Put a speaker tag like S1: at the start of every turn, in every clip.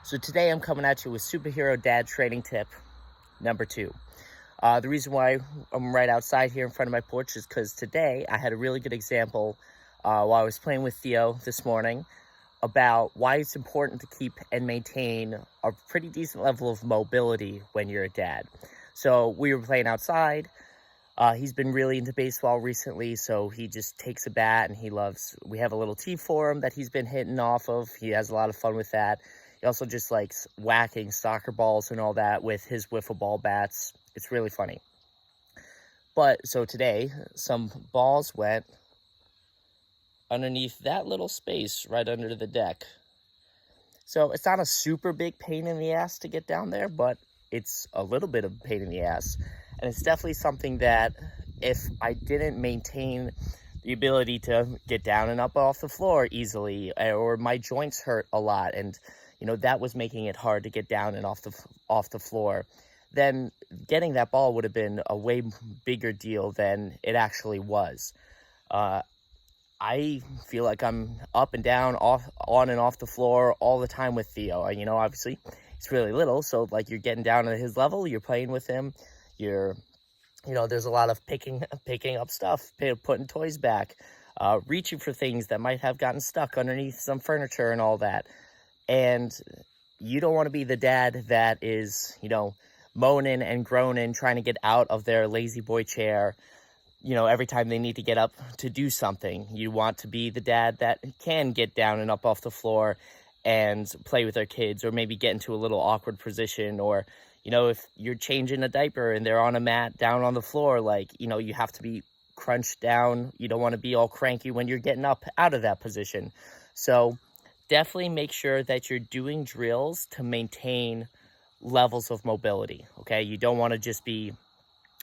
S1: So today I'm coming at you with superhero dad training tip number 2. The reason why I'm right outside here in front of my porch is because today I had a really good example while I was playing with Theo this morning about why it's important to keep and maintain a pretty decent level of mobility when you're a dad. So we were playing outside. He's been really into baseball recently, so he just takes a bat and we have a little tee for him that he's been hitting off of. He has a lot of fun with that. He also just likes whacking soccer balls and all that with his wiffle ball bats. It's really funny. But so today, some balls went underneath that little space right under the deck. So it's not a super big pain in the ass to get down there, but it's a little bit of a pain in the ass. And it's definitely something that if I didn't maintain the ability to get down and up off the floor easily, or my joints hurt a lot, and that was making it hard to get down and off the floor, then getting that ball would have been a way bigger deal than it actually was. I feel like I'm up and down, on and off the floor all the time with Theo. Obviously he's really little, so like you're getting down to his level, you're playing with him, there's a lot of picking up stuff, putting toys back, reaching for things that might have gotten stuck underneath some furniture and all that. And you don't want to be the dad that is, moaning and groaning, trying to get out of their lazy boy chair, every time they need to get up to do something. You want to be the dad that can get down and up off the floor and play with their kids, or maybe get into a little awkward position, or if you're changing a diaper and they're on a mat down on the floor, you have to be crunched down. You don't want to be all cranky when you're getting up out of that position. So definitely make sure that you're doing drills to maintain levels of mobility, okay? You don't want to just be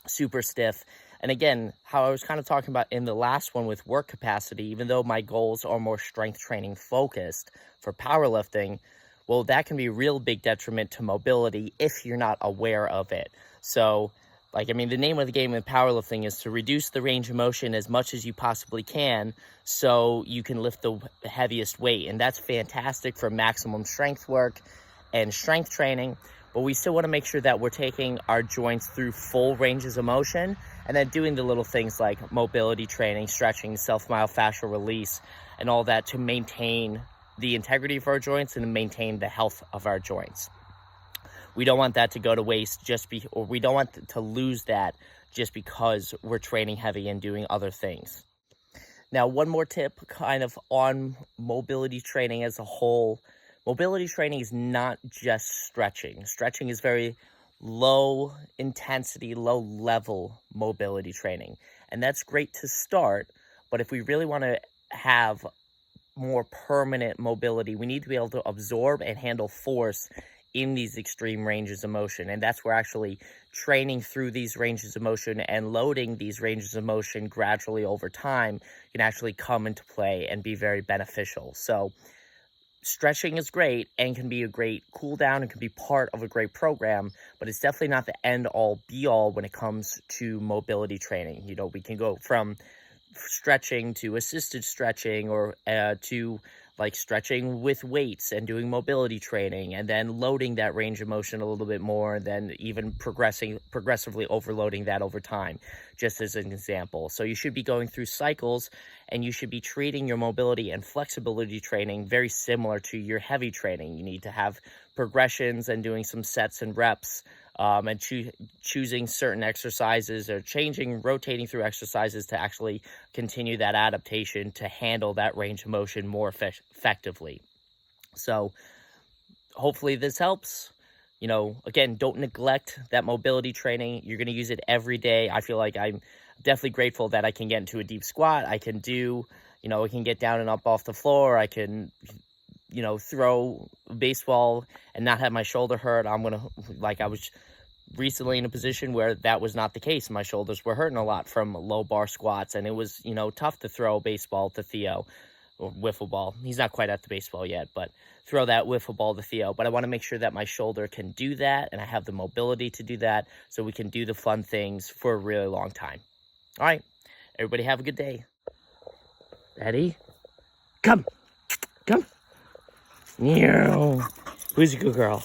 S1: super stiff. And again, how I was kind of talking about in the last one with work capacity, even though my goals are more strength training focused for powerlifting, well, that can be a real big detriment to mobility if you're not aware of it. So, the name of the game in powerlifting is to reduce the range of motion as much as you possibly can so you can lift the heaviest weight. And that's fantastic for maximum strength work and strength training. But we still want to make sure that we're taking our joints through full ranges of motion and then doing the little things like mobility training, stretching, self-myofascial release, and all that to maintain the integrity of our joints and maintain the health of our joints. We don't want that to go to waste or we don't want to lose that just because we're training heavy and doing other things. Now, one more tip kind of on mobility training as a whole. Mobility training is not just stretching. Stretching is very low intensity, low level mobility training. And that's great to start, but if we really want to have more permanent mobility, we need to be able to absorb and handle force in these extreme ranges of motion. And that's where actually training through these ranges of motion and loading these ranges of motion gradually over time can actually come into play and be very beneficial. So stretching is great and can be a great cool down and can be part of a great program, but it's definitely not the end all be all when it comes to mobility training. We can go from stretching to assisted stretching, or to stretching with weights and doing mobility training, and then loading that range of motion a little bit more, and then even progressively overloading that over time, just as an example. So you should be going through cycles, and you should be treating your mobility and flexibility training very similar to your heavy training. You need to have progressions and doing some sets and reps, and choosing certain exercises, or rotating through exercises to actually continue that adaptation to handle that range of motion more effectively. So hopefully this helps. Again, don't neglect that mobility training. You're going to use it every day. I feel like I'm definitely grateful that I can get into a deep squat. I can I can get down and up off the floor. I can throw a baseball and not have my shoulder hurt. I was recently in a position where that was not the case. My shoulders were hurting a lot from low bar squats, and it was, tough to throw a baseball to Theo, or wiffle ball. He's not quite at the baseball yet, but throw that wiffle ball to Theo. But I want to make sure that my shoulder can do that, and I have the mobility to do that, so we can do the fun things for a really long time. All right, everybody have a good day. Ready? Come. Meow. Who's your good girl?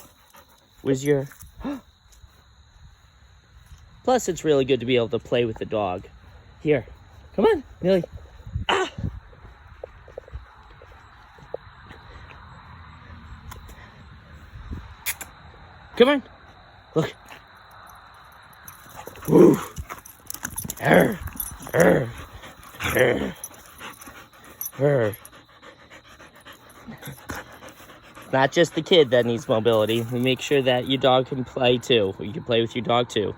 S1: Where's your... Plus, it's really good to be able to play with the dog. Here. Come on, Millie. Ah! Come on. Look. Woo. Arr. Arr. Arr. Arr. Not just the kid that needs mobility. We make sure that your dog can play too. You can play with your dog too.